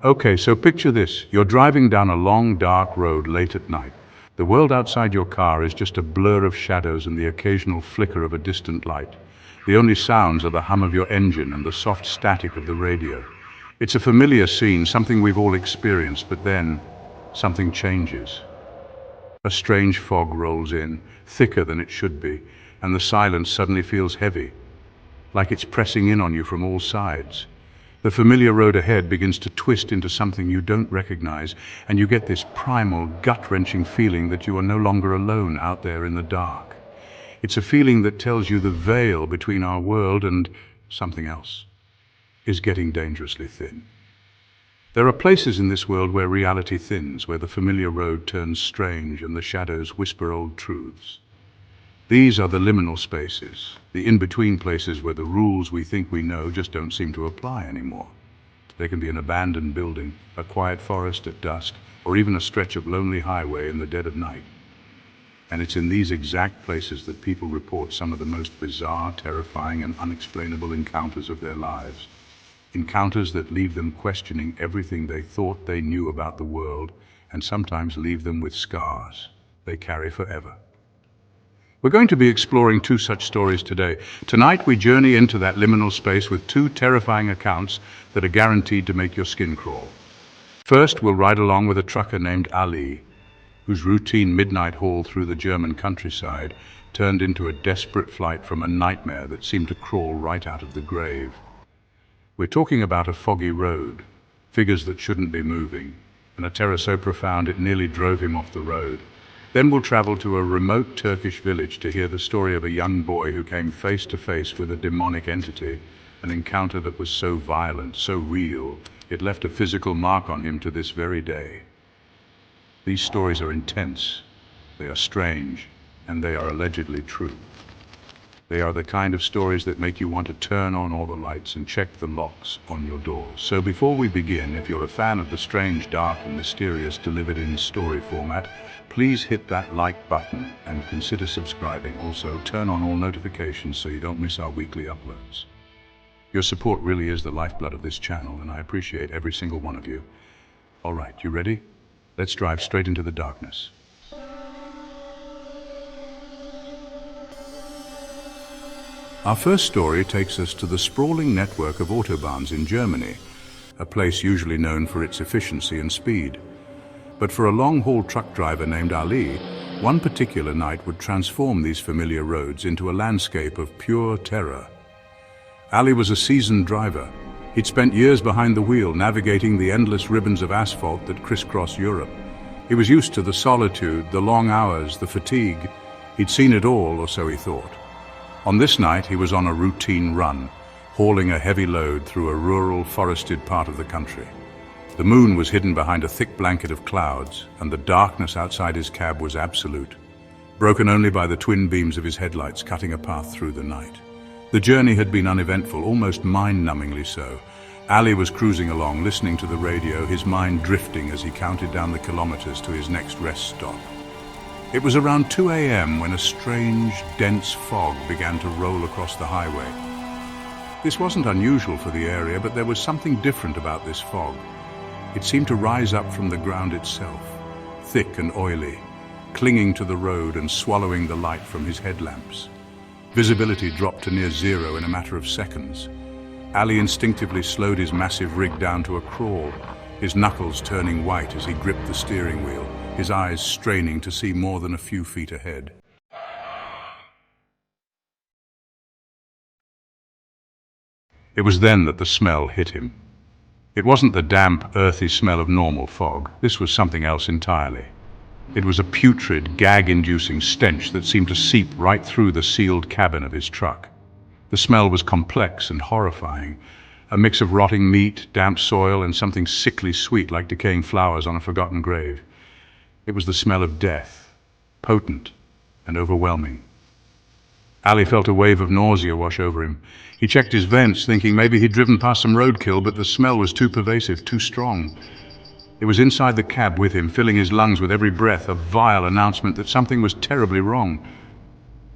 Okay, so picture this. You're driving down a long, dark road late at night. The world outside your car is just a blur of shadows and the occasional flicker of a distant light. The only sounds are the hum of your engine and the soft static of the radio. It's a familiar scene, something we've all experienced, but then something changes. A strange fog rolls in, thicker than it should be, and the silence suddenly feels heavy, like it's pressing in on you from all sides. The familiar road ahead begins to twist into something you don't recognize, and you get this primal, gut-wrenching feeling that you are no longer alone out there in the dark. It's a feeling that tells you the veil between our world and something else is getting dangerously thin. There are places in this world where reality thins, where the familiar road turns strange and the shadows whisper old truths. These are the liminal spaces, the in-between places where the rules we think we know just don't seem to apply anymore. They can be an abandoned building, a quiet forest at dusk, or even a stretch of lonely highway in the dead of night. And it's in these exact places that people report some of the most bizarre, terrifying, and unexplainable encounters of their lives. Encounters that leave them questioning everything they thought they knew about the world, and sometimes leave them with scars they carry forever. We're going to be exploring two such stories today. Tonight we journey into that liminal space with two terrifying accounts that are guaranteed to make your skin crawl. First, we'll ride along with a trucker named Ali, whose routine midnight haul through the German countryside turned into a desperate flight from a nightmare that seemed to crawl right out of the grave. We're talking about a foggy road, figures that shouldn't be moving, and a terror so profound it nearly drove him off the road. Then we'll travel to a remote Turkish village to hear the story of a young boy who came face to face with a demonic entity, an encounter that was so violent, so real, it left a physical mark on him to this very day. These stories are intense, they are strange, and they are allegedly true. They are the kind of stories that make you want to turn on all the lights and check the locks on your doors. So before we begin, if you're a fan of the strange, dark, and mysterious delivered in story format, please hit that like button and consider subscribing. Also, turn on all notifications so you don't miss our weekly uploads. Your support really is the lifeblood of this channel, and I appreciate every single one of you. All right, you ready? Let's drive straight into the darkness. Our first story takes us to the sprawling network of autobahns in Germany, a place usually known for its efficiency and speed. But for a long-haul truck driver named Ali, one particular night would transform these familiar roads into a landscape of pure terror. Ali was a seasoned driver. He'd spent years behind the wheel, navigating the endless ribbons of asphalt that crisscross Europe. He was used to the solitude, the long hours, the fatigue. He'd seen it all, or so he thought. On this night, he was on a routine run, hauling a heavy load through a rural, forested part of the country. The moon was hidden behind a thick blanket of clouds, and the darkness outside his cab was absolute, broken only by the twin beams of his headlights cutting a path through the night. The journey had been uneventful, almost mind-numbingly so. Ali was cruising along, listening to the radio, his mind drifting as he counted down the kilometers to his next rest stop. It was around 2 a.m. when a strange, dense fog began to roll across the highway. This wasn't unusual for the area, but there was something different about this fog. It seemed to rise up from the ground itself, thick and oily, clinging to the road and swallowing the light from his headlamps. Visibility dropped to near zero in a matter of seconds. Ali instinctively slowed his massive rig down to a crawl, his knuckles turning white as he gripped the steering wheel, his eyes straining to see more than a few feet ahead. It was then that the smell hit him. It wasn't the damp, earthy smell of normal fog. This was something else entirely. It was a putrid, gag-inducing stench that seemed to seep right through the sealed cabin of his truck. The smell was complex and horrifying, a mix of rotting meat, damp soil, and something sickly sweet like decaying flowers on a forgotten grave. It was the smell of death, potent and overwhelming. Ali felt a wave of nausea wash over him. He checked his vents, thinking maybe he'd driven past some roadkill, but the smell was too pervasive, too strong. It was inside the cab with him, filling his lungs with every breath, a vile announcement that something was terribly wrong.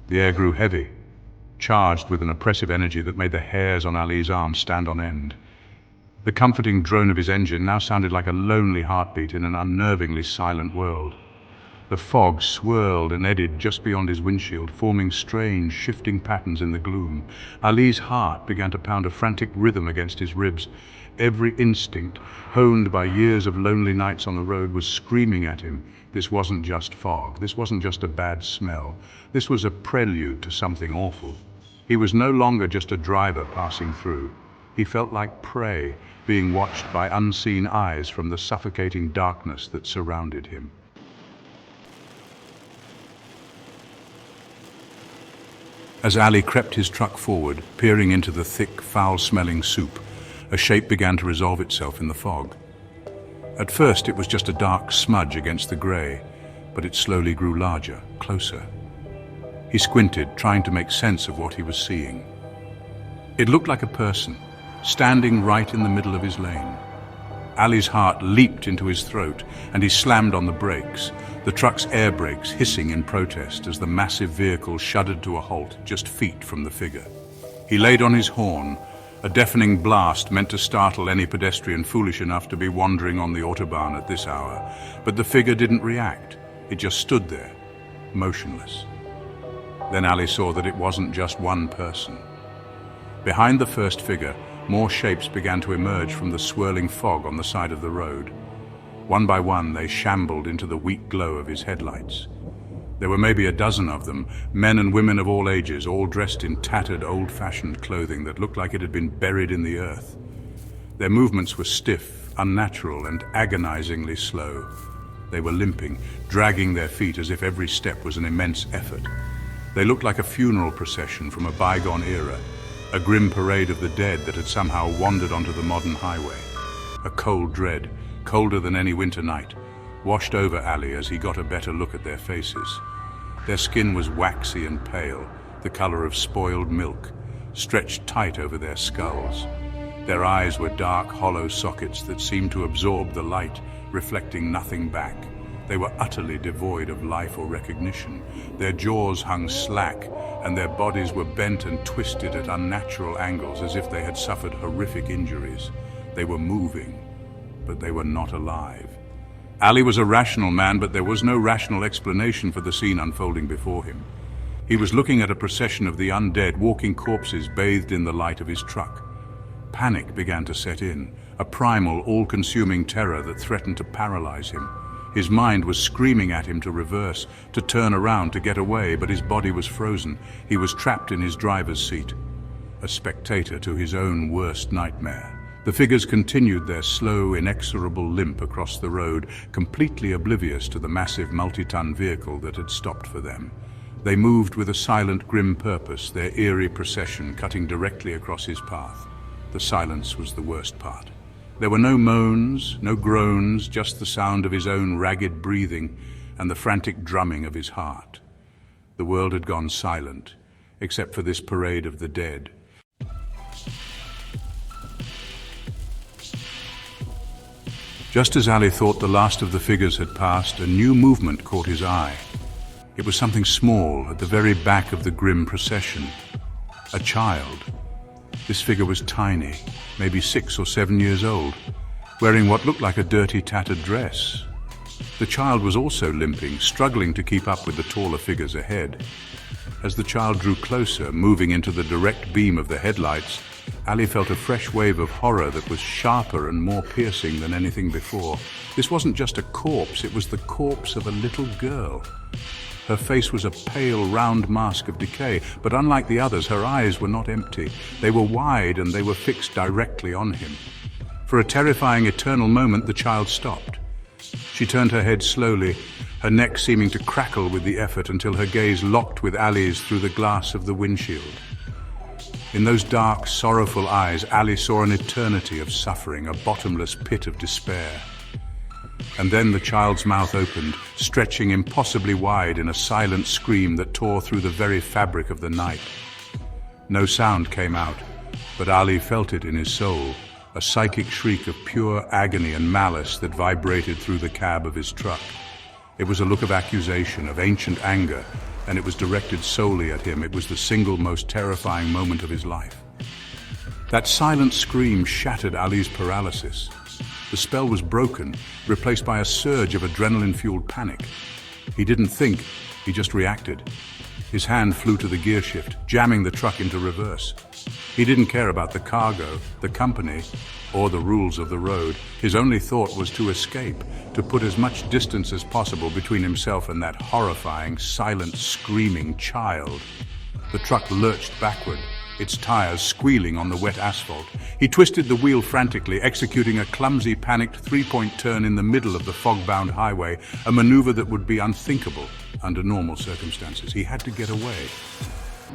The air grew heavy, charged with an oppressive energy that made the hairs on Ali's arms stand on end. The comforting drone of his engine now sounded like a lonely heartbeat in an unnervingly silent world. The fog swirled and eddied just beyond his windshield, forming strange, shifting patterns in the gloom. Ali's heart began to pound a frantic rhythm against his ribs. Every instinct, honed by years of lonely nights on the road, was screaming at him. This wasn't just fog. This wasn't just a bad smell. This was a prelude to something awful. He was no longer just a driver passing through. He felt like prey, being watched by unseen eyes from the suffocating darkness that surrounded him. As Ali crept his truck forward, peering into the thick, foul-smelling soup, a shape began to resolve itself in the fog. At first, it was just a dark smudge against the grey, but it slowly grew larger, closer. He squinted, trying to make sense of what he was seeing. It looked like a person, standing right in the middle of his lane. Ali's heart leaped into his throat, and he slammed on the brakes, the truck's air brakes hissing in protest as the massive vehicle shuddered to a halt just feet from the figure. He laid on his horn, a deafening blast meant to startle any pedestrian foolish enough to be wandering on the autobahn at this hour. But the figure didn't react. It just stood there, motionless. Then Ali saw that it wasn't just one person. Behind the first figure, more shapes began to emerge from the swirling fog on the side of the road. One by one, they shambled into the weak glow of his headlights. There were maybe a dozen of them, men and women of all ages, all dressed in tattered, old-fashioned clothing that looked like it had been buried in the earth. Their movements were stiff, unnatural, and agonizingly slow. They were limping, dragging their feet as if every step was an immense effort. They looked like a funeral procession from a bygone era, a grim parade of the dead that had somehow wandered onto the modern highway. A cold dread, colder than any winter night, washed over Ali as he got a better look at their faces. Their skin was waxy and pale, the color of spoiled milk, stretched tight over their skulls. Their eyes were dark, hollow sockets that seemed to absorb the light, reflecting nothing back. They were utterly devoid of life or recognition. Their jaws hung slack, and their bodies were bent and twisted at unnatural angles as if they had suffered horrific injuries. They were moving, but they were not alive. Ali was a rational man, but there was no rational explanation for the scene unfolding before him. He was looking at a procession of the undead, walking corpses bathed in the light of his truck. Panic began to set in, a primal, all-consuming terror that threatened to paralyze him. His mind was screaming at him to reverse, to turn around, to get away, but his body was frozen. He was trapped in his driver's seat, a spectator to his own worst nightmare. The figures continued their slow, inexorable limp across the road, completely oblivious to the massive multi-ton vehicle that had stopped for them. They moved with a silent, grim purpose, their eerie procession cutting directly across his path. The silence was the worst part. There were no moans, no groans, just the sound of his own ragged breathing and the frantic drumming of his heart. The world had gone silent, except for this parade of the dead. Just as Ali thought the last of the figures had passed, a new movement caught his eye. It was something small at the very back of the grim procession. A child. This figure was tiny, maybe 6 or 7 years old, wearing what looked like a dirty, tattered dress. The child was also limping, struggling to keep up with the taller figures ahead. As the child drew closer, moving into the direct beam of the headlights, Ali felt a fresh wave of horror that was sharper and more piercing than anything before. This wasn't just a corpse, it was the corpse of a little girl. Her face was a pale, round mask of decay, but unlike the others, her eyes were not empty. They were wide and they were fixed directly on him. For a terrifying, eternal moment, the child stopped. She turned her head slowly, her neck seeming to crackle with the effort until her gaze locked with Ali's through the glass of the windshield. In those dark, sorrowful eyes, Ali saw an eternity of suffering, a bottomless pit of despair. And then the child's mouth opened, stretching impossibly wide in a silent scream that tore through the very fabric of the night. No sound came out, but Ali felt it in his soul, a psychic shriek of pure agony and malice that vibrated through the cab of his truck. It was a look of accusation, of ancient anger, and it was directed solely at him. It was the single most terrifying moment of his life. That silent scream shattered Ali's paralysis. The spell was broken, replaced by a surge of adrenaline-fueled panic. He didn't think, he just reacted. His hand flew to the gear shift, jamming the truck into reverse. He didn't care about the cargo, the company, or the rules of the road. His only thought was to escape, to put as much distance as possible between himself and that horrifying, silent, screaming child. The truck lurched backward, its tires squealing on the wet asphalt. He twisted the wheel frantically, executing a clumsy, panicked three-point turn in the middle of the fog-bound highway, a maneuver that would be unthinkable under normal circumstances. He had to get away.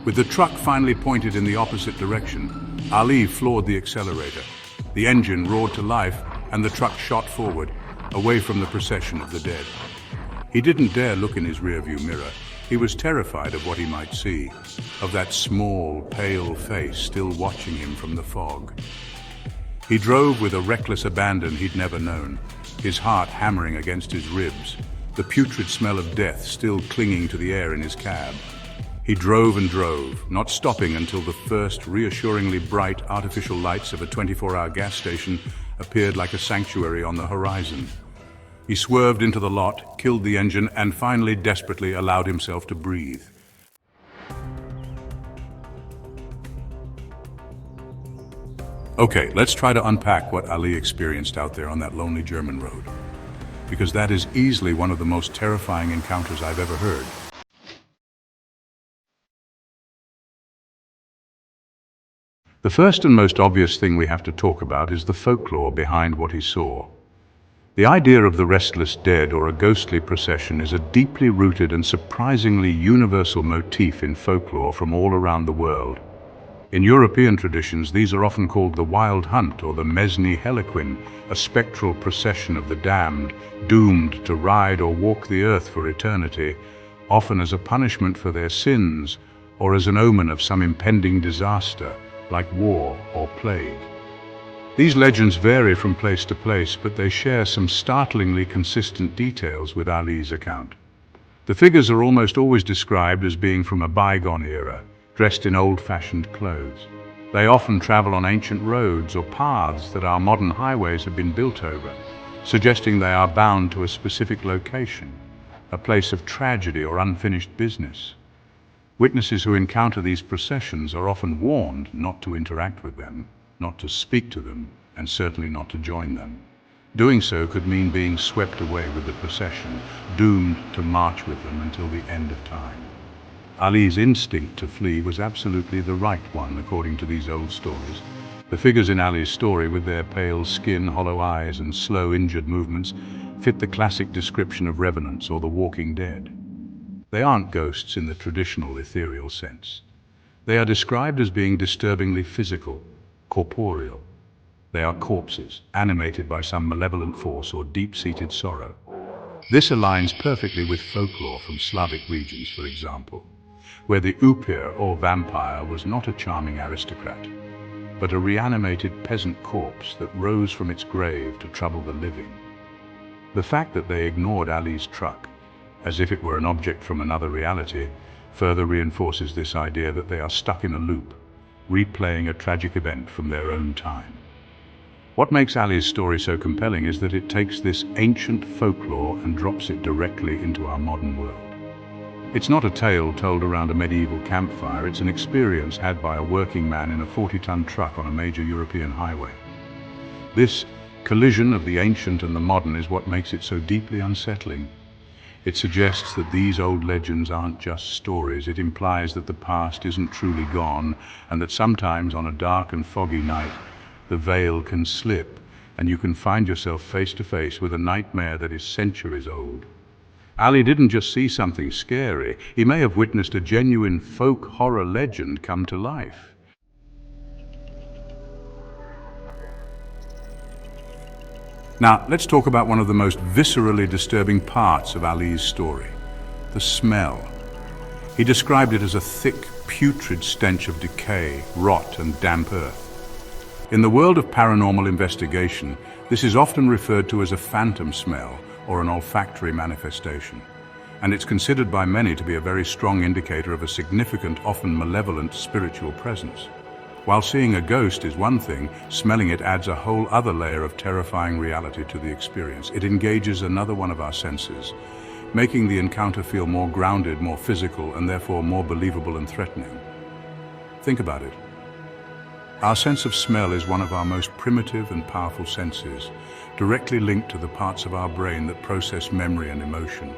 With the truck finally pointed in the opposite direction, Ali floored the accelerator. The engine roared to life, and the truck shot forward, away from the procession of the dead. He didn't dare look in his rearview mirror. He was terrified of what he might see, of that small, pale face still watching him from the fog. He drove with a reckless abandon he'd never known, his heart hammering against his ribs, the putrid smell of death still clinging to the air in his cab. He drove and drove, not stopping until the first reassuringly bright artificial lights of a 24-hour gas station appeared like a sanctuary on the horizon. He swerved into the lot, killed the engine, and finally desperately allowed himself to breathe. Okay, let's try to unpack what Ali experienced out there on that lonely German road, because that is easily one of the most terrifying encounters I've ever heard. The first and most obvious thing we have to talk about is the folklore behind what he saw. The idea of the Restless Dead or a ghostly procession is a deeply rooted and surprisingly universal motif in folklore from all around the world. In European traditions, these are often called the Wild Hunt or the Mesne Heliquin, a spectral procession of the damned, doomed to ride or walk the earth for eternity, often as a punishment for their sins or as an omen of some impending disaster, like war or plague. These legends vary from place to place, but they share some startlingly consistent details with Ali's account. The figures are almost always described as being from a bygone era, dressed in old-fashioned clothes. They often travel on ancient roads or paths that our modern highways have been built over, suggesting they are bound to a specific location, a place of tragedy or unfinished business. Witnesses who encounter these processions are often warned not to interact with them, not to speak to them, and certainly not to join them. Doing so could mean being swept away with the procession, doomed to march with them until the end of time. Ali's instinct to flee was absolutely the right one, according to these old stories. The figures in Ali's story, with their pale skin, hollow eyes, and slow, injured movements, fit the classic description of revenants or the walking dead. They aren't ghosts in the traditional ethereal sense. They are described as being disturbingly physical, corporeal. They are corpses, animated by some malevolent force or deep-seated sorrow. This aligns perfectly with folklore from Slavic regions, for example, where the upir or vampire was not a charming aristocrat, but a reanimated peasant corpse that rose from its grave to trouble the living. The fact that they ignored Ali's truck, as if it were an object from another reality, further reinforces this idea that they are stuck in a loop, replaying a tragic event from their own time. What makes Ali's story so compelling is that it takes this ancient folklore and drops it directly into our modern world. It's not a tale told around a medieval campfire, it's an experience had by a working man in a 40-ton truck on a major European highway. This collision of the ancient and the modern is what makes it so deeply unsettling. It suggests that these old legends aren't just stories. It implies that the past isn't truly gone, and that sometimes on a dark and foggy night, the veil can slip, and you can find yourself face to face with a nightmare that is centuries old. Ali didn't just see something scary. He may have witnessed a genuine folk horror legend come to life. Now, let's talk about one of the most viscerally disturbing parts of Ali's story, the smell. He described it as a thick, putrid stench of decay, rot, and damp earth. In the world of paranormal investigation, this is often referred to as a phantom smell or an olfactory manifestation, and it's considered by many to be a very strong indicator of a significant, often malevolent spiritual presence. While seeing a ghost is one thing, smelling it adds a whole other layer of terrifying reality to the experience. It engages another one of our senses, making the encounter feel more grounded, more physical, and therefore more believable and threatening. Think about it. Our sense of smell is one of our most primitive and powerful senses, directly linked to the parts of our brain that process memory and emotion.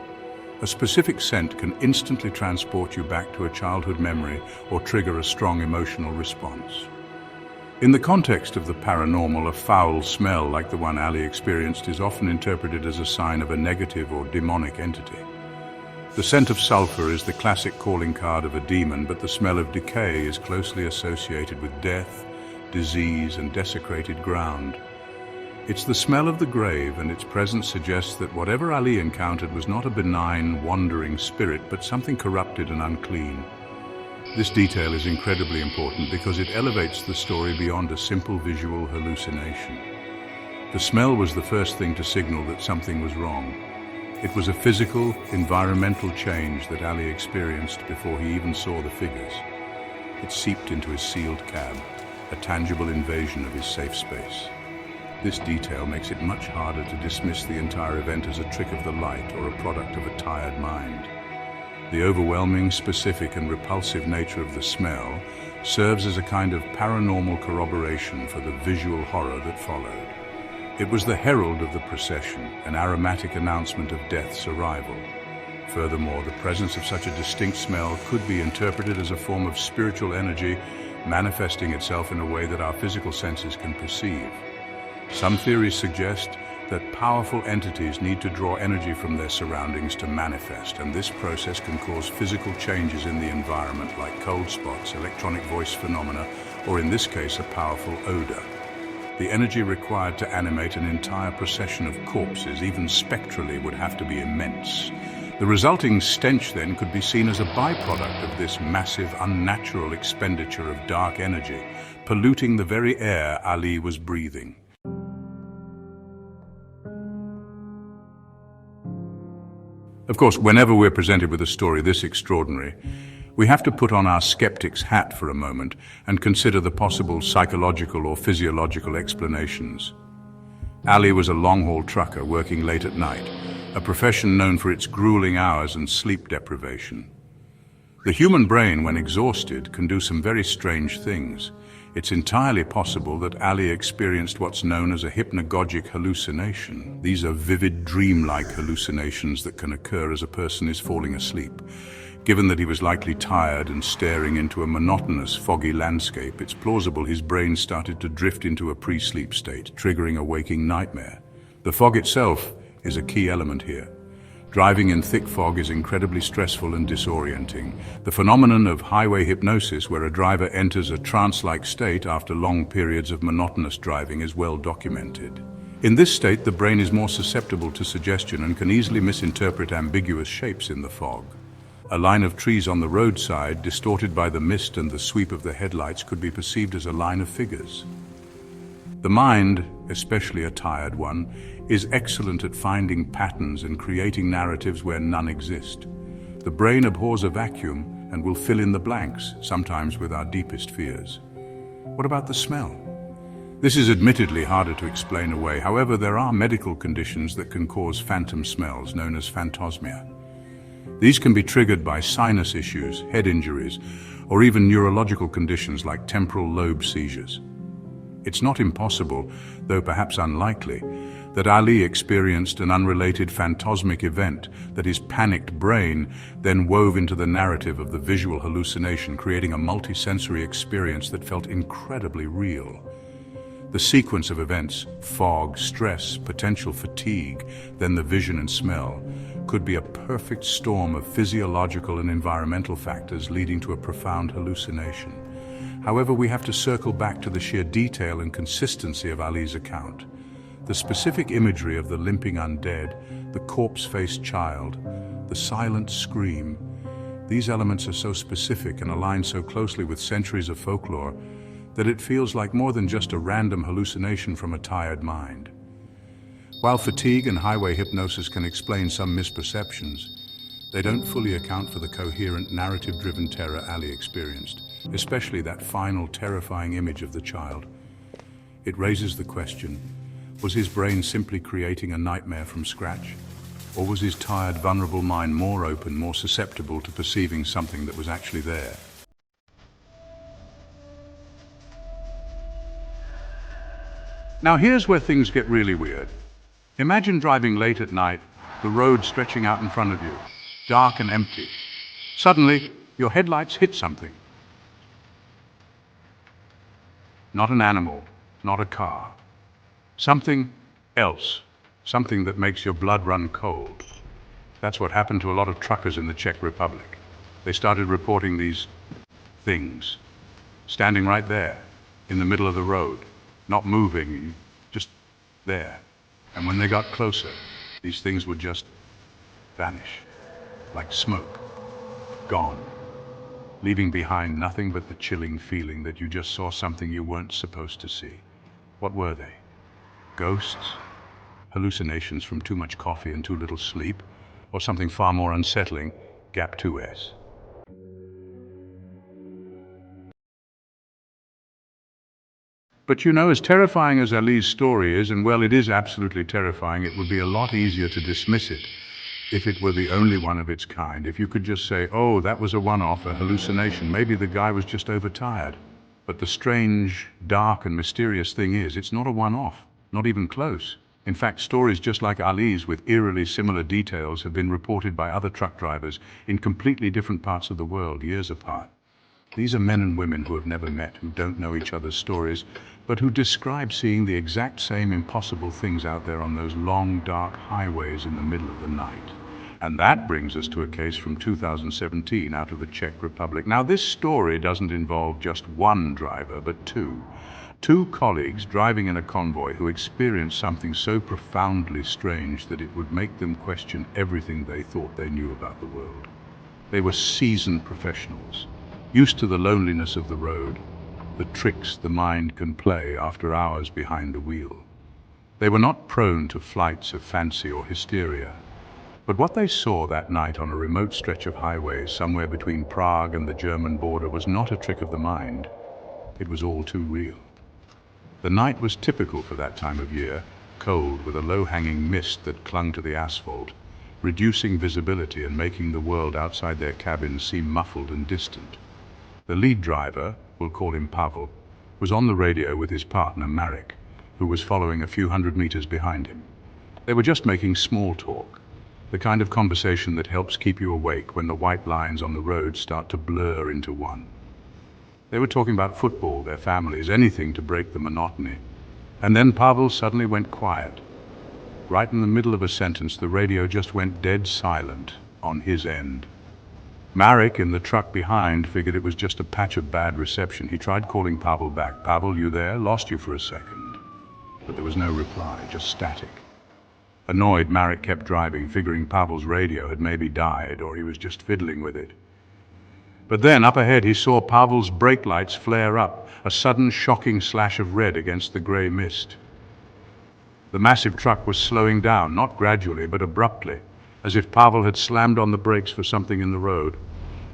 A specific scent can instantly transport you back to a childhood memory or trigger a strong emotional response. In the context of the paranormal, a foul smell like the one Ali experienced is often interpreted as a sign of a negative or demonic entity. The scent of sulfur is the classic calling card of a demon, but the smell of decay is closely associated with death, disease, and desecrated ground. It's the smell of the grave, and its presence suggests that whatever Ali encountered was not a benign, wandering spirit, but something corrupted and unclean. This detail is incredibly important because it elevates the story beyond a simple visual hallucination. The smell was the first thing to signal that something was wrong. It was a physical, environmental change that Ali experienced before he even saw the figures. It seeped into his sealed cab, a tangible invasion of his safe space. This detail makes it much harder to dismiss the entire event as a trick of the light or a product of a tired mind. The overwhelming, specific, and repulsive nature of the smell serves as a kind of paranormal corroboration for the visual horror that followed. It was the herald of the procession, an aromatic announcement of death's arrival. Furthermore, the presence of such a distinct smell could be interpreted as a form of spiritual energy manifesting itself in a way that our physical senses can perceive. Some theories suggest that powerful entities need to draw energy from their surroundings to manifest, and this process can cause physical changes in the environment like cold spots, electronic voice phenomena, or in this case, a powerful odor. The energy required to animate an entire procession of corpses, even spectrally, would have to be immense. The resulting stench then could be seen as a byproduct of this massive, unnatural expenditure of dark energy, polluting the very air Ali was breathing. Of course, whenever we're presented with a story this extraordinary, we have to put on our skeptic's hat for a moment and consider the possible psychological or physiological explanations. Ali was a long-haul trucker working late at night, a profession known for its grueling hours and sleep deprivation. The human brain, when exhausted, can do some very strange things. It's entirely possible that Ali experienced what's known as a hypnagogic hallucination. These are vivid, dreamlike hallucinations that can occur as a person is falling asleep. Given that he was likely tired and staring into a monotonous, foggy landscape, it's plausible his brain started to drift into a pre-sleep state, triggering a waking nightmare. The fog itself is a key element here. Driving in thick fog is incredibly stressful and disorienting. The phenomenon of highway hypnosis, where a driver enters a trance-like state after long periods of monotonous driving, is well documented. In this state, the brain is more susceptible to suggestion and can easily misinterpret ambiguous shapes in the fog. A line of trees on the roadside, distorted by the mist and the sweep of the headlights, could be perceived as a line of figures. The mind, especially a tired one, is excellent at finding patterns and creating narratives where none exist. The brain abhors a vacuum and will fill in the blanks, sometimes with our deepest fears. What about the smell? This is admittedly harder to explain away. However, there are medical conditions that can cause phantom smells, known as phantosmia. These can be triggered by sinus issues, head injuries, or even neurological conditions like temporal lobe seizures. It's not impossible, though perhaps unlikely, that Ali experienced an unrelated phantasmic event that his panicked brain then wove into the narrative of the visual hallucination, creating a multisensory experience that felt incredibly real. The sequence of events, fog, stress, potential fatigue, then the vision and smell, could be a perfect storm of physiological and environmental factors leading to a profound hallucination. However, we have to circle back to the sheer detail and consistency of Ali's account. The specific imagery of the limping undead, the corpse-faced child, the silent scream, these elements are so specific and align so closely with centuries of folklore that it feels like more than just a random hallucination from a tired mind. While fatigue and highway hypnosis can explain some misperceptions, they don't fully account for the coherent, narrative-driven terror Ali experienced. especially that final terrifying image of the child. It raises the question, was his brain simply creating a nightmare from scratch? Or was his tired, vulnerable mind more open, more susceptible to perceiving something that was actually there? Now here's where things get really weird. Imagine driving late at night, the road stretching out in front of you, dark and empty. Suddenly, your headlights hit something. Not an animal, not a car. Something else. Something that makes your blood run cold. That's what happened to a lot of truckers in the Czech Republic. They started reporting these things, standing right there, in the middle of the road, not moving, just there. And when they got closer, these things would just vanish, like smoke, gone, leaving behind nothing but the chilling feeling that you just saw something you weren't supposed to see. What were they? Ghosts? Hallucinations from too much coffee and too little sleep? Or something far more unsettling, Gap 2S? But you know, as terrifying as Ali's story is, and well, it is absolutely terrifying, it would be a lot easier to dismiss it if it were the only one of its kind. If you could just say, oh, that was a one-off, a hallucination. Maybe the guy was just overtired. But the strange, dark, and mysterious thing is, it's not a one-off, not even close. In fact, stories just like Ali's with eerily similar details have been reported by other truck drivers in completely different parts of the world, years apart. These are men and women who have never met, who don't know each other's stories, but who describe seeing the exact same impossible things out there on those long, dark highways in the middle of the night. And that brings us to a case from 2017 out of the Czech Republic. Now, this story doesn't involve just one driver, but two. Two colleagues driving in a convoy who experienced something so profoundly strange that it would make them question everything they thought they knew about the world. They were seasoned professionals, used to the loneliness of the road, the tricks the mind can play after hours behind the wheel. They were not prone to flights of fancy or hysteria. But what they saw that night on a remote stretch of highway somewhere between Prague and the German border was not a trick of the mind. It was all too real. The night was typical for that time of year, cold with a low-hanging mist that clung to the asphalt, reducing visibility and making the world outside their cabins seem muffled and distant. The lead driver, we'll call him Pavel, was on the radio with his partner Marek, who was following a few hundred meters behind him. They were just making small talk, the kind of conversation that helps keep you awake when the white lines on the road start to blur into one. They were talking about football, their families, anything to break the monotony. And then Pavel suddenly went quiet. Right in the middle of a sentence, the radio just went dead silent on his end. Marek, in the truck behind, figured it was just a patch of bad reception. He tried calling Pavel back. Pavel, you there? Lost you for a second. But there was no reply, just static. Annoyed, Marek kept driving, figuring Pavel's radio had maybe died or he was just fiddling with it. But then, up ahead, he saw Pavel's brake lights flare up, a sudden shocking slash of red against the grey mist. The massive truck was slowing down, not gradually, but abruptly, as if Pavel had slammed on the brakes for something in the road.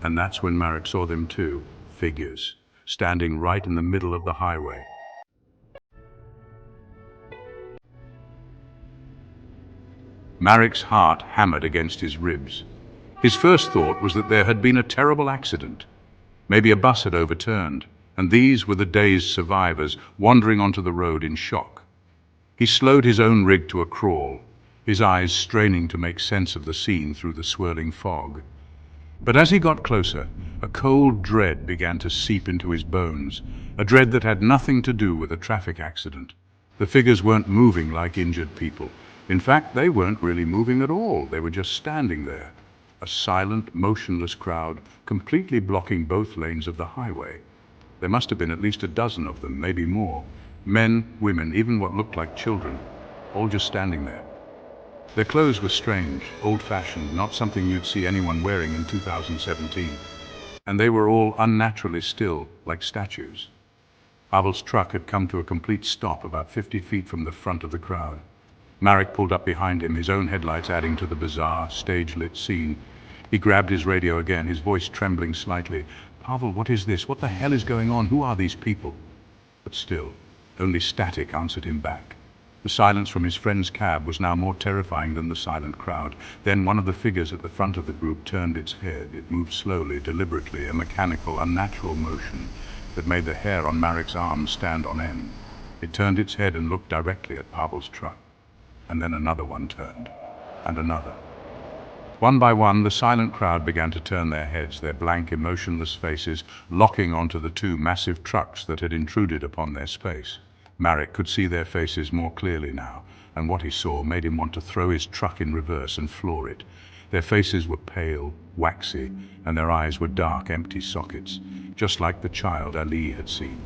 And that's when Marek saw them too, figures, standing right in the middle of the highway. Marek's heart hammered against his ribs. His first thought was that there had been a terrible accident. Maybe a bus had overturned, and these were the dazed survivors wandering onto the road in shock. He slowed his own rig to a crawl, his eyes straining to make sense of the scene through the swirling fog. But as he got closer, a cold dread began to seep into his bones, a dread that had nothing to do with a traffic accident. The figures weren't moving like injured people. In fact, they weren't really moving at all. They were just standing there. A silent, motionless crowd, completely blocking both lanes of the highway. There must have been at least a dozen of them, maybe more. Men, women, even what looked like children, all just standing there. Their clothes were strange, old-fashioned, not something you'd see anyone wearing in 2017. And they were all unnaturally still, like statues. Pavel's truck had come to a complete stop about 50 feet from the front of the crowd. Marek pulled up behind him, his own headlights adding to the bizarre, stage-lit scene. He grabbed his radio again, his voice trembling slightly. "Pavel, what is this? What the hell is going on? Who are these people?" But still, only static answered him back. The silence from his friend's cab was now more terrifying than the silent crowd. Then one of the figures at the front of the group turned its head. It moved slowly, deliberately, a mechanical, unnatural motion that made the hair on Marek's arms stand on end. It turned its head and looked directly at Pavel's truck. And then another one turned, and another. One by one, the silent crowd began to turn their heads, their blank, emotionless faces locking onto the two massive trucks that had intruded upon their space. Marek could see their faces more clearly now, and what he saw made him want to throw his truck in reverse and floor it. Their faces were pale, waxy, and their eyes were dark, empty sockets, just like the child Ali had seen.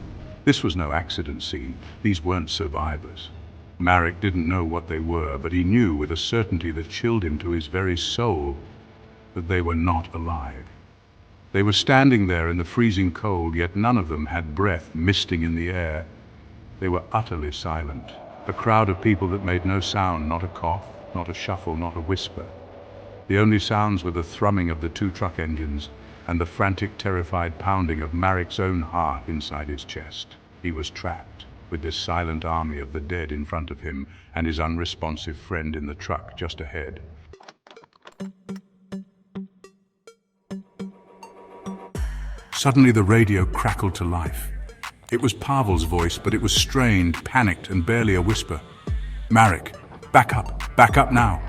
This was no accident scene. These weren't survivors. Marek didn't know what they were, but he knew with a certainty that chilled him to his very soul that they were not alive. They were standing there in the freezing cold, yet none of them had breath misting in the air. They were utterly silent, a crowd of people that made no sound, not a cough, not a shuffle, not a whisper. The only sounds were the thrumming of the two truck engines and the frantic, terrified pounding of Marek's own heart inside his chest. He was trapped, with this silent army of the dead in front of him and his unresponsive friend in the truck just ahead. Suddenly the radio crackled to life. It was Pavel's voice, but it was strained, panicked, and barely a whisper. "Marek, back up now."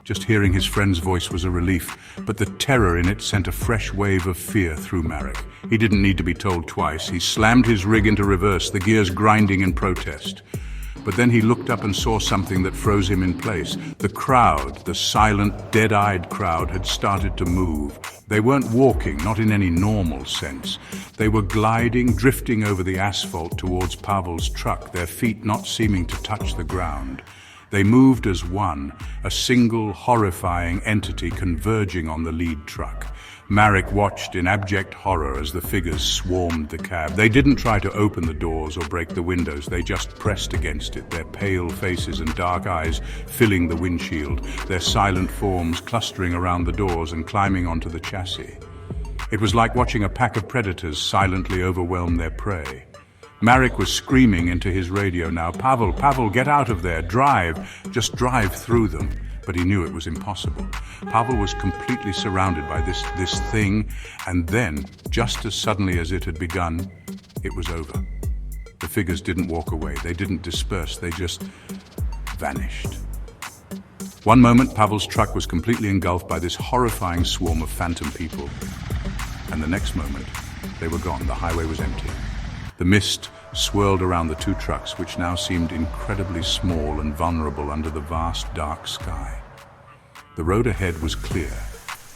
Just hearing his friend's voice was a relief, but the terror in it sent a fresh wave of fear through Marek. He didn't need to be told twice. He slammed his rig into reverse, the gears grinding in protest. But then he looked up and saw something that froze him in place. The crowd, the silent, dead-eyed crowd, had started to move. They weren't walking, not in any normal sense. They were gliding, drifting over the asphalt towards Pavel's truck, their feet not seeming to touch the ground. They moved as one, a single, horrifying entity converging on the lead truck. Marek watched in abject horror as the figures swarmed the cab. They didn't try to open the doors or break the windows, they just pressed against it, their pale faces and dark eyes filling the windshield, their silent forms clustering around the doors and climbing onto the chassis. It was like watching a pack of predators silently overwhelm their prey. Marek was screaming into his radio now, Pavel, get out of there, just drive through them." But he knew it was impossible. Pavel was completely surrounded by this thing, and then, just as suddenly as it had begun, it was over. The figures didn't walk away, they didn't disperse, they just vanished. One moment, Pavel's truck was completely engulfed by this horrifying swarm of phantom people, and the next moment, they were gone. The highway was empty. The mist swirled around the two trucks, which now seemed incredibly small and vulnerable under the vast, dark sky. The road ahead was clear,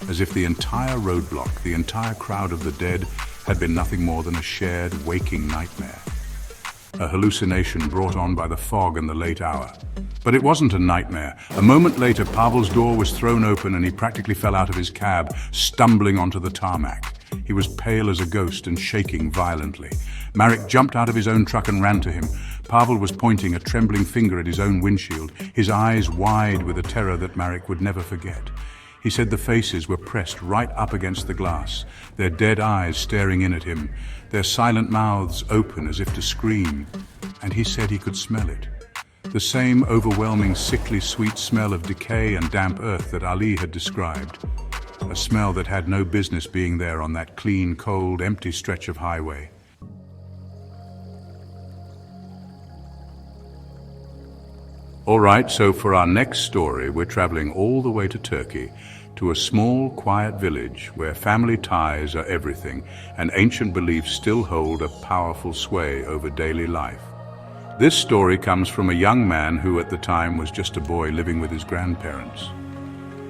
as if the entire roadblock, the entire crowd of the dead, had been nothing more than a shared, waking nightmare. A hallucination brought on by the fog and the late hour. But it wasn't a nightmare. A moment later, Pavel's door was thrown open and he practically fell out of his cab, stumbling onto the tarmac. He was pale as a ghost and shaking violently. Marek jumped out of his own truck and ran to him. Pavel was pointing a trembling finger at his own windshield, his eyes wide with a terror that Marek would never forget. He said the faces were pressed right up against the glass, their dead eyes staring in at him, their silent mouths open as if to scream. And he said he could smell it. The same overwhelming, sickly, sweet smell of decay and damp earth that Ali had described. A smell that had no business being there on that clean, cold, empty stretch of highway. All right, so for our next story, we're traveling all the way to Turkey, to a small, quiet village where family ties are everything and ancient beliefs still hold a powerful sway over daily life. This story comes from a young man who at the time was just a boy living with his grandparents.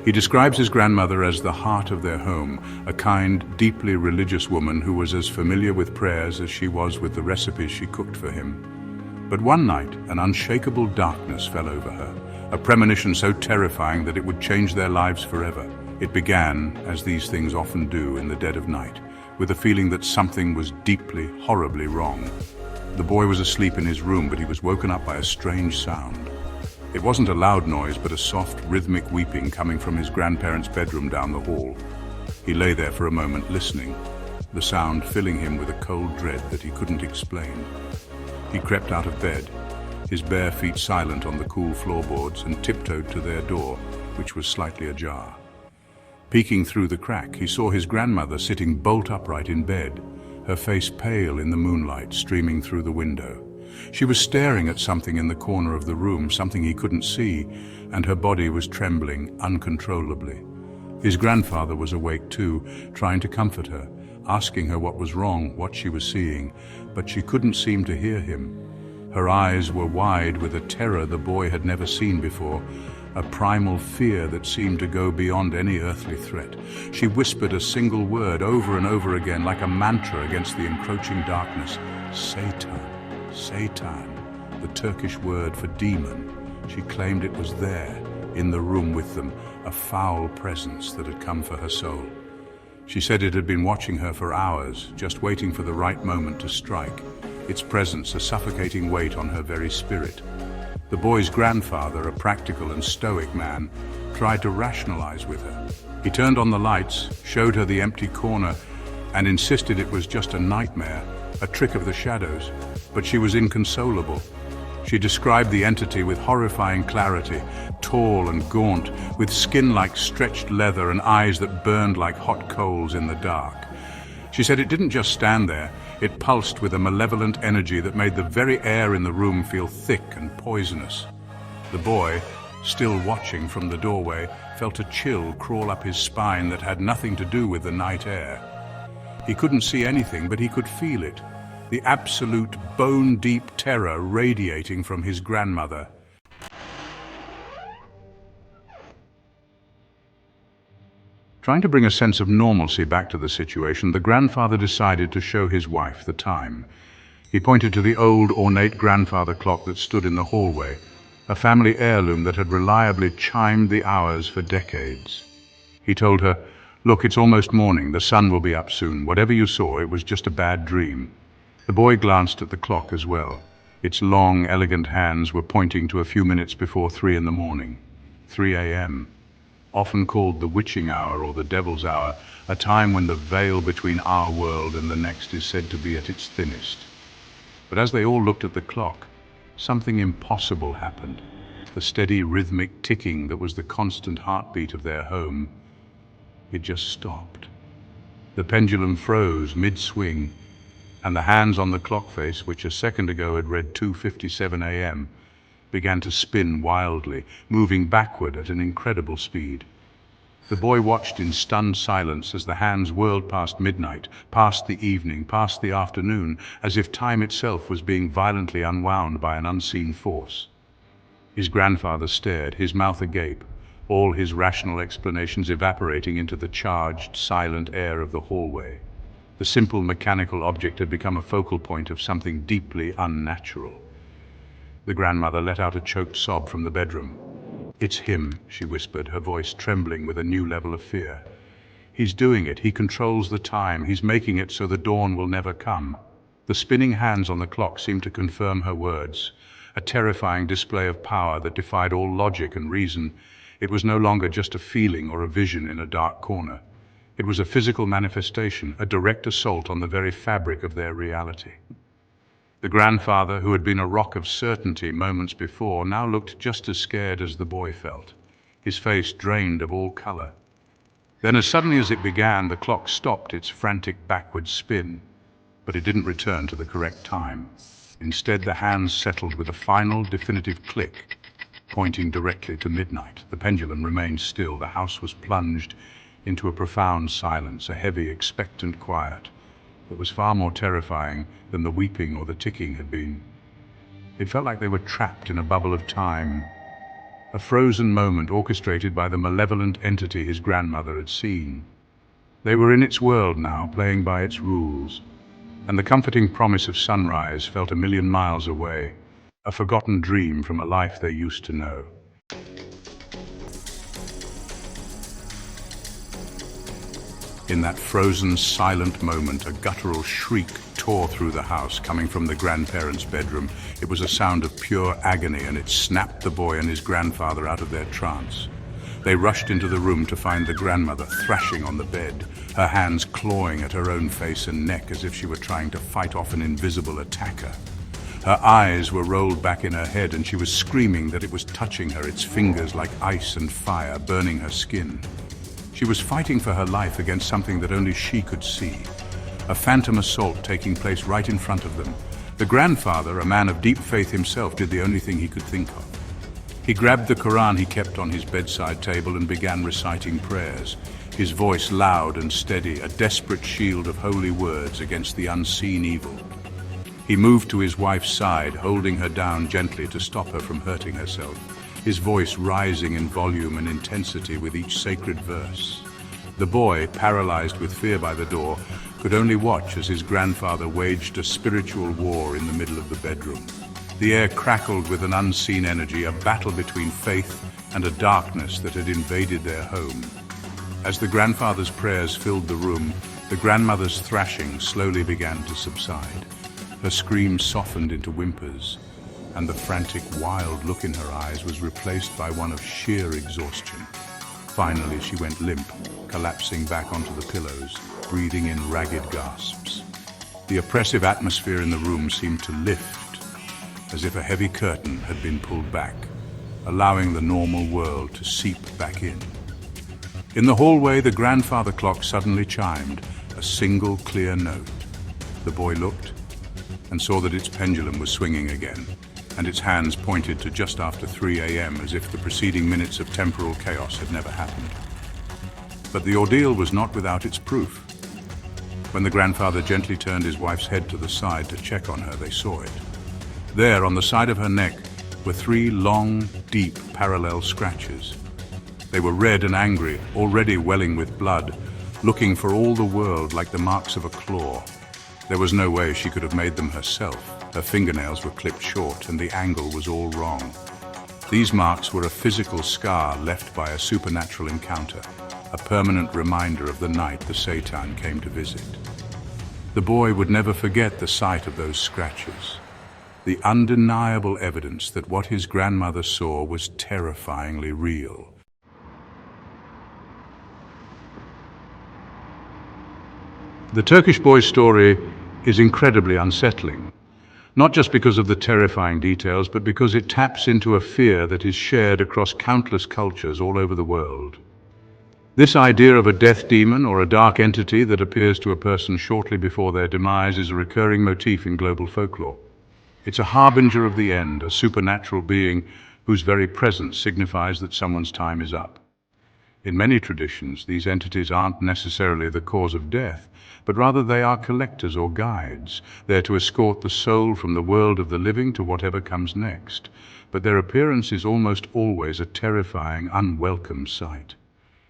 He describes his grandmother as the heart of their home, a kind, deeply religious woman who was as familiar with prayers as she was with the recipes she cooked for him. But one night, an unshakable darkness fell over her, a premonition so terrifying that it would change their lives forever. It began, as these things often do in the dead of night, with a feeling that something was deeply, horribly wrong. The boy was asleep in his room, but he was woken up by a strange sound. It wasn't a loud noise, but a soft, rhythmic weeping coming from his grandparents' bedroom down the hall. He lay there for a moment, listening, the sound filling him with a cold dread that he couldn't explain. He crept out of bed, his bare feet silent on the cool floorboards, and tiptoed to their door, which was slightly ajar. Peeking through the crack, he saw his grandmother sitting bolt upright in bed, her face pale in the moonlight streaming through the window. She was staring at something in the corner of the room, something he couldn't see, and her body was trembling uncontrollably. His grandfather was awake too, trying to comfort her, asking her what was wrong, what she was seeing, but she couldn't seem to hear him. Her eyes were wide with a terror the boy had never seen before, a primal fear that seemed to go beyond any earthly threat. She whispered a single word over and over again like a mantra against the encroaching darkness. Satan, Satan, the Turkish word for demon. She claimed it was there, in the room with them, a foul presence that had come for her soul. She said it had been watching her for hours, just waiting for the right moment to strike, its presence a suffocating weight on her very spirit. The boy's grandfather, a practical and stoic man, tried to rationalize with her. He turned on the lights, showed her the empty corner, and insisted it was just a nightmare, a trick of the shadows, but she was inconsolable. She described the entity with horrifying clarity, tall and gaunt, with skin like stretched leather and eyes that burned like hot coals in the dark. She said it didn't just stand there, it pulsed with a malevolent energy that made the very air in the room feel thick and poisonous. The boy, still watching from the doorway, felt a chill crawl up his spine that had nothing to do with the night air. He couldn't see anything, but he could feel it, the absolute bone-deep terror radiating from his grandmother. Trying to bring a sense of normalcy back to the situation, the grandfather decided to show his wife the time. He pointed to the old, ornate grandfather clock that stood in the hallway, a family heirloom that had reliably chimed the hours for decades. He told her, "Look, it's almost morning. The sun will be up soon. Whatever you saw, it was just a bad dream." The boy glanced at the clock as well. Its long, elegant hands were pointing to a few minutes before 3 in the morning. 3 a.m. Often called the witching hour or the devil's hour, a time when the veil between our world and the next is said to be at its thinnest. But as they all looked at the clock, something impossible happened. The steady rhythmic ticking that was the constant heartbeat of their home, it just stopped. The pendulum froze mid-swing, and the hands on the clock face, which a second ago had read 2:57 a.m., began to spin wildly, moving backward at an incredible speed. The boy watched in stunned silence as the hands whirled past midnight, past the evening, past the afternoon, as if time itself was being violently unwound by an unseen force. His grandfather stared, his mouth agape, all his rational explanations evaporating into the charged, silent air of the hallway. The simple mechanical object had become a focal point of something deeply unnatural. The grandmother let out a choked sob from the bedroom. "It's him," she whispered, her voice trembling with a new level of fear. "He's doing it. He controls the time. He's making it so the dawn will never come." The spinning hands on the clock seemed to confirm her words, a terrifying display of power that defied all logic and reason. It was no longer just a feeling or a vision in a dark corner. It was a physical manifestation, a direct assault on the very fabric of their reality. The grandfather, who had been a rock of certainty moments before, now looked just as scared as the boy felt, his face drained of all color. Then, as suddenly as it began, the clock stopped its frantic backward spin, but it didn't return to the correct time. Instead, the hands settled with a final, definitive click, pointing directly to midnight. The pendulum remained still. The house was plunged into a profound silence, a heavy, expectant quiet that was far more terrifying than the weeping or the ticking had been. It felt like they were trapped in a bubble of time, a frozen moment orchestrated by the malevolent entity his grandmother had seen. They were in its world now, playing by its rules, and the comforting promise of sunrise felt a million miles away, a forgotten dream from a life they used to know. In that frozen, silent moment, a guttural shriek tore through the house, coming from the grandparents' bedroom. It was a sound of pure agony, and it snapped the boy and his grandfather out of their trance. They rushed into the room to find the grandmother thrashing on the bed, her hands clawing at her own face and neck as if she were trying to fight off an invisible attacker. Her eyes were rolled back in her head, and she was screaming that it was touching her, its fingers like ice and fire burning her skin. She was fighting for her life against something that only she could see. A phantom assault taking place right in front of them. The grandfather, a man of deep faith himself, did the only thing he could think of. He grabbed the Quran he kept on his bedside table and began reciting prayers, his voice loud and steady, a desperate shield of holy words against the unseen evil. He moved to his wife's side, holding her down gently to stop her from hurting herself, his voice rising in volume and intensity with each sacred verse. The boy, paralyzed with fear by the door, could only watch as his grandfather waged a spiritual war in the middle of the bedroom. The air crackled with an unseen energy, a battle between faith and a darkness that had invaded their home. As the grandfather's prayers filled the room, the grandmother's thrashing slowly began to subside. Her screams softened into whimpers, and the frantic, wild look in her eyes was replaced by one of sheer exhaustion. Finally, she went limp, collapsing back onto the pillows, breathing in ragged gasps. The oppressive atmosphere in the room seemed to lift, as if a heavy curtain had been pulled back, allowing the normal world to seep back in. In the hallway, the grandfather clock suddenly chimed, a single clear note. The boy looked and saw that its pendulum was swinging again, and its hands pointed to just after 3 a.m. as if the preceding minutes of temporal chaos had never happened. But the ordeal was not without its proof. When the grandfather gently turned his wife's head to the side to check on her, they saw it. There, on the side of her neck, were 3 long, deep, parallel scratches. They were red and angry, already welling with blood, looking for all the world like the marks of a claw. There was no way she could have made them herself. Her fingernails were clipped short, and the angle was all wrong. These marks were a physical scar left by a supernatural encounter, a permanent reminder of the night the Satan came to visit. The boy would never forget the sight of those scratches, the undeniable evidence that what his grandmother saw was terrifyingly real. The Turkish boy's story is incredibly unsettling. Not just because of the terrifying details, but because it taps into a fear that is shared across countless cultures all over the world. This idea of a death demon or a dark entity that appears to a person shortly before their demise is a recurring motif in global folklore. It's a harbinger of the end, a supernatural being whose very presence signifies that someone's time is up. In many traditions, these entities aren't necessarily the cause of death, but rather they are collectors or guides, there to escort the soul from the world of the living to whatever comes next. But their appearance is almost always a terrifying, unwelcome sight.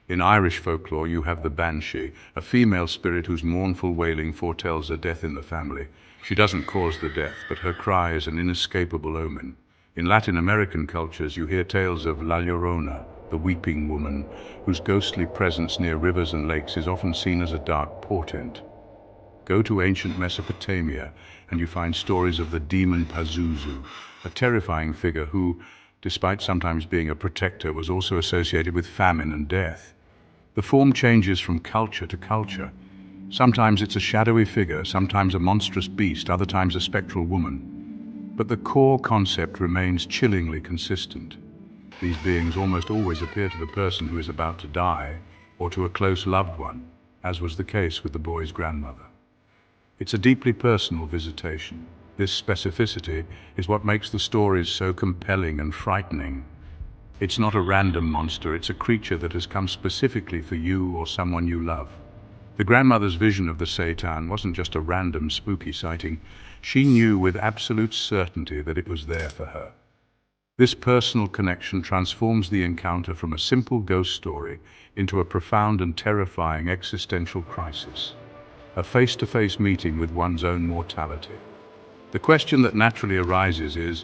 In Irish folklore, you have the banshee, a female spirit whose mournful wailing foretells a death in the family. She doesn't cause the death, but her cry is an inescapable omen. In Latin American cultures, you hear tales of La Llorona, the weeping woman, whose ghostly presence near rivers and lakes is often seen as a dark portent. Go to ancient Mesopotamia, and you find stories of the demon Pazuzu, a terrifying figure who, despite sometimes being a protector, was also associated with famine and death. The form changes from culture to culture. Sometimes it's a shadowy figure, sometimes a monstrous beast, other times a spectral woman. But the core concept remains chillingly consistent. These beings almost always appear to the person who is about to die, or to a close loved one, as was the case with the boy's grandmother. It's a deeply personal visitation. This specificity is what makes the stories so compelling and frightening. It's not a random monster, it's a creature that has come specifically for you or someone you love. The grandmother's vision of the Satan wasn't just a random spooky sighting. She knew with absolute certainty that it was there for her. This personal connection transforms the encounter from a simple ghost story into a profound and terrifying existential crisis, a face-to-face meeting with one's own mortality. The question that naturally arises is,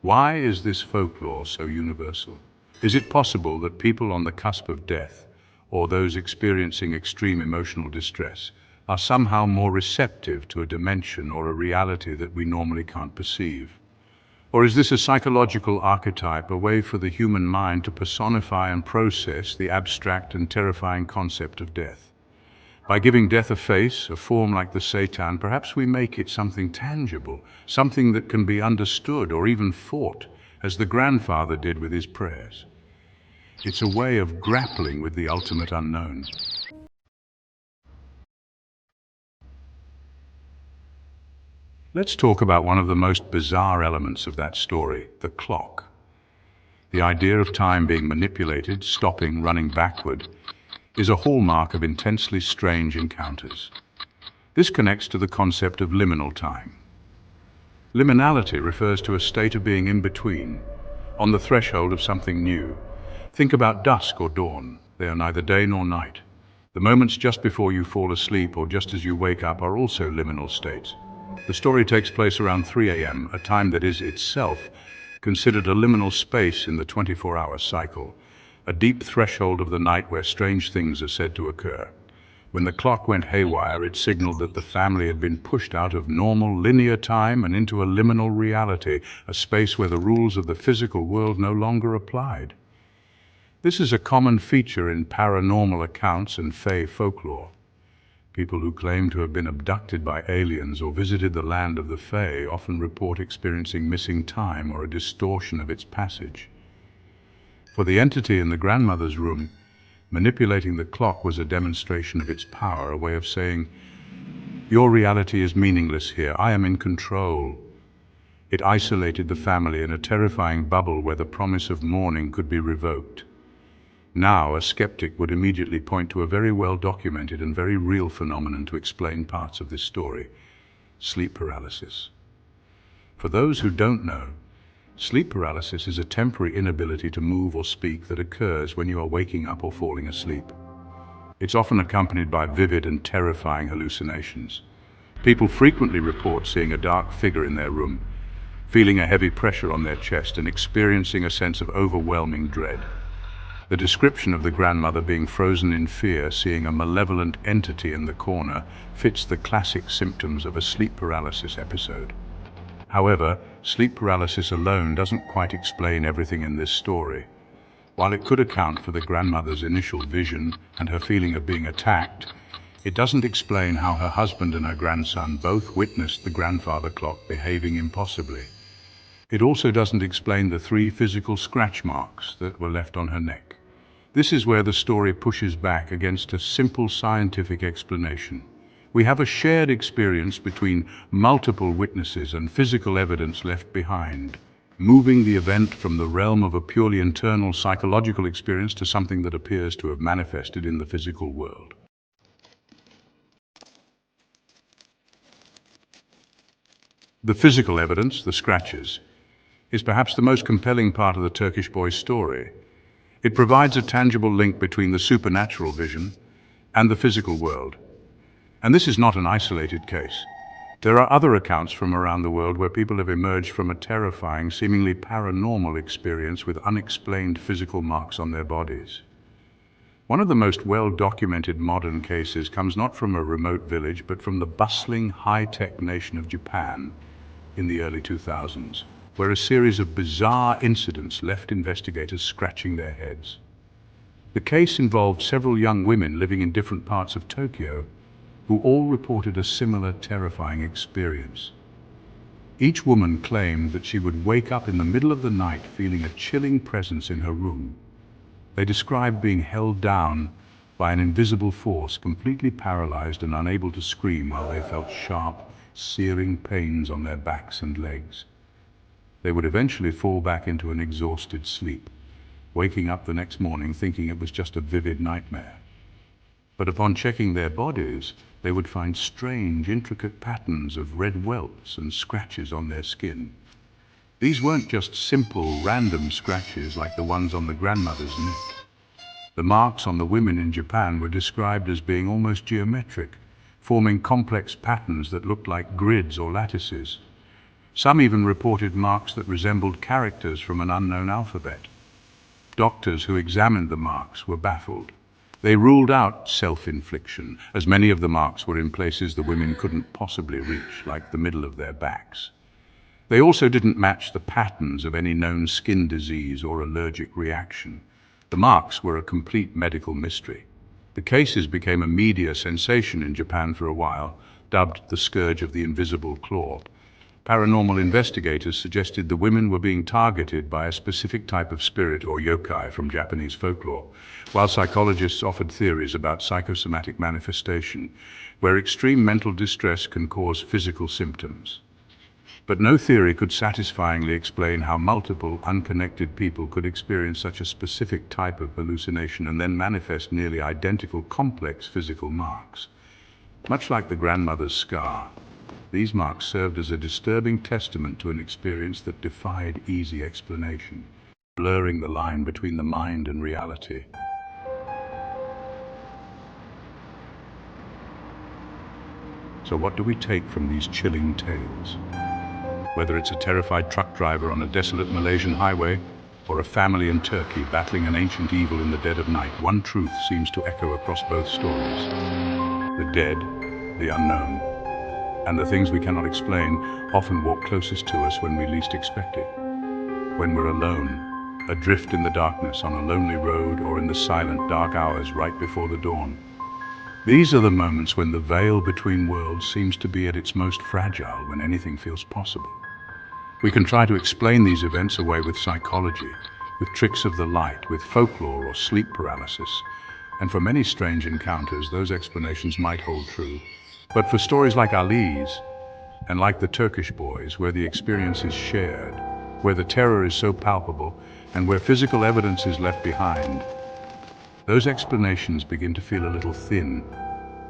why is this folklore so universal? Is it possible that people on the cusp of death, or those experiencing extreme emotional distress, are somehow more receptive to a dimension or a reality that we normally can't perceive? Or is this a psychological archetype, a way for the human mind to personify and process the abstract and terrifying concept of death? By giving death a face, a form like the Satan, perhaps we make it something tangible, something that can be understood or even fought, as the grandfather did with his prayers. It's a way of grappling with the ultimate unknown. Let's talk about one of the most bizarre elements of that story, the clock. The idea of time being manipulated, stopping, running backward, is a hallmark of intensely strange encounters. This connects to the concept of liminal time. Liminality refers to a state of being in between, on the threshold of something new. Think about dusk or dawn. They are neither day nor night. The moments just before you fall asleep or just as you wake up are also liminal states. The story takes place around 3 a.m., a time that is itself considered a liminal space in the 24-hour cycle, a deep threshold of the night where strange things are said to occur. When the clock went haywire, it signaled that the family had been pushed out of normal linear time and into a liminal reality, a space where the rules of the physical world no longer applied. This is a common feature in paranormal accounts and fae folklore. People who claim to have been abducted by aliens or visited the land of the fae often report experiencing missing time or a distortion of its passage. For the entity in the grandmother's room, manipulating the clock was a demonstration of its power, a way of saying, "Your reality is meaningless here, I am in control." It isolated the family in a terrifying bubble where the promise of morning could be revoked. Now, a skeptic would immediately point to a very well-documented and very real phenomenon to explain parts of this story: sleep paralysis. For those who don't know, sleep paralysis is a temporary inability to move or speak that occurs when you are waking up or falling asleep. It's often accompanied by vivid and terrifying hallucinations. People frequently report seeing a dark figure in their room, feeling a heavy pressure on their chest, and experiencing a sense of overwhelming dread. The description of the grandmother being frozen in fear, seeing a malevolent entity in the corner, fits the classic symptoms of a sleep paralysis episode. However, sleep paralysis alone doesn't quite explain everything in this story. While it could account for the grandmother's initial vision and her feeling of being attacked, it doesn't explain how her husband and her grandson both witnessed the grandfather clock behaving impossibly. It also doesn't explain the 3 physical scratch marks that were left on her neck. This is where the story pushes back against a simple scientific explanation. We have a shared experience between multiple witnesses and physical evidence left behind, moving the event from the realm of a purely internal psychological experience to something that appears to have manifested in the physical world. The physical evidence, the scratches, is perhaps the most compelling part of the Turkish boy's story. It provides a tangible link between the supernatural vision and the physical world. And this is not an isolated case. There are other accounts from around the world where people have emerged from a terrifying, seemingly paranormal experience with unexplained physical marks on their bodies. One of the most well-documented modern cases comes not from a remote village, but from the bustling, high-tech nation of Japan in the early 2000s, where a series of bizarre incidents left investigators scratching their heads. The case involved several young women living in different parts of Tokyo, who all reported a similar terrifying experience. Each woman claimed that she would wake up in the middle of the night feeling a chilling presence in her room. They described being held down by an invisible force, completely paralyzed and unable to scream, while they felt sharp, searing pains on their backs and legs. They would eventually fall back into an exhausted sleep, waking up the next morning thinking it was just a vivid nightmare. But upon checking their bodies, they would find strange, intricate patterns of red welts and scratches on their skin. These weren't just simple, random scratches like the ones on the grandmother's neck. The marks on the women in Japan were described as being almost geometric, forming complex patterns that looked like grids or lattices. Some even reported marks that resembled characters from an unknown alphabet. Doctors who examined the marks were baffled. They ruled out self-infliction, as many of the marks were in places the women couldn't possibly reach, like the middle of their backs. They also didn't match the patterns of any known skin disease or allergic reaction. The marks were a complete medical mystery. The cases became a media sensation in Japan for a while, dubbed the scourge of the invisible claw. Paranormal investigators suggested the women were being targeted by a specific type of spirit or yokai from Japanese folklore, while psychologists offered theories about psychosomatic manifestation, where extreme mental distress can cause physical symptoms. But no theory could satisfyingly explain how multiple, unconnected people could experience such a specific type of hallucination and then manifest nearly identical complex physical marks. Much like the grandmother's scar, these marks served as a disturbing testament to an experience that defied easy explanation, blurring the line between the mind and reality. So what do we take from these chilling tales? Whether it's a terrified truck driver on a desolate Malaysian highway, or a family in Turkey battling an ancient evil in the dead of night, one truth seems to echo across both stories. The dead, the unknown, and the things we cannot explain often walk closest to us when we least expect it. When we're alone, adrift in the darkness on a lonely road or in the silent dark hours right before the dawn. These are the moments when the veil between worlds seems to be at its most fragile, when anything feels possible. We can try to explain these events away with psychology, with tricks of the light, with folklore or sleep paralysis. And for many strange encounters, those explanations might hold true. But for stories like Ali's, and like the Turkish boys, where the experience is shared, where the terror is so palpable, and where physical evidence is left behind, those explanations begin to feel a little thin.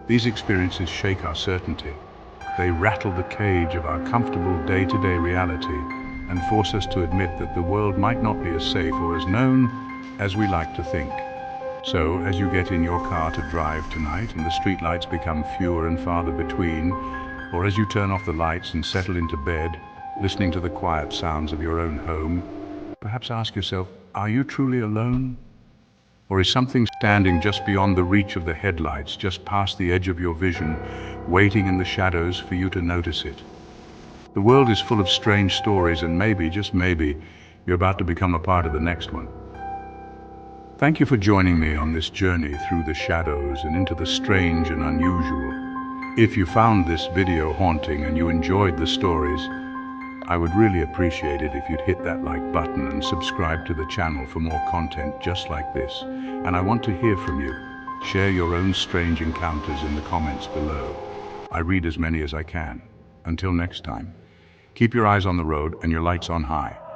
These experiences shake our certainty. They rattle the cage of our comfortable day-to-day reality and force us to admit that the world might not be as safe or as known as we like to think. So, as you get in your car to drive tonight and the streetlights become fewer and farther between, or as you turn off the lights and settle into bed, listening to the quiet sounds of your own home, perhaps ask yourself, are you truly alone? Or is something standing just beyond the reach of the headlights, just past the edge of your vision, waiting in the shadows for you to notice it? The world is full of strange stories, and maybe, just maybe, you're about to become a part of the next one. Thank you for joining me on this journey through the shadows and into the strange and unusual. If you found this video haunting and you enjoyed the stories, I would really appreciate it if you'd hit that like button and subscribe to the channel for more content just like this. And I want to hear from you. Share your own strange encounters in the comments below. I read as many as I can. Until next time, keep your eyes on the road and your lights on high.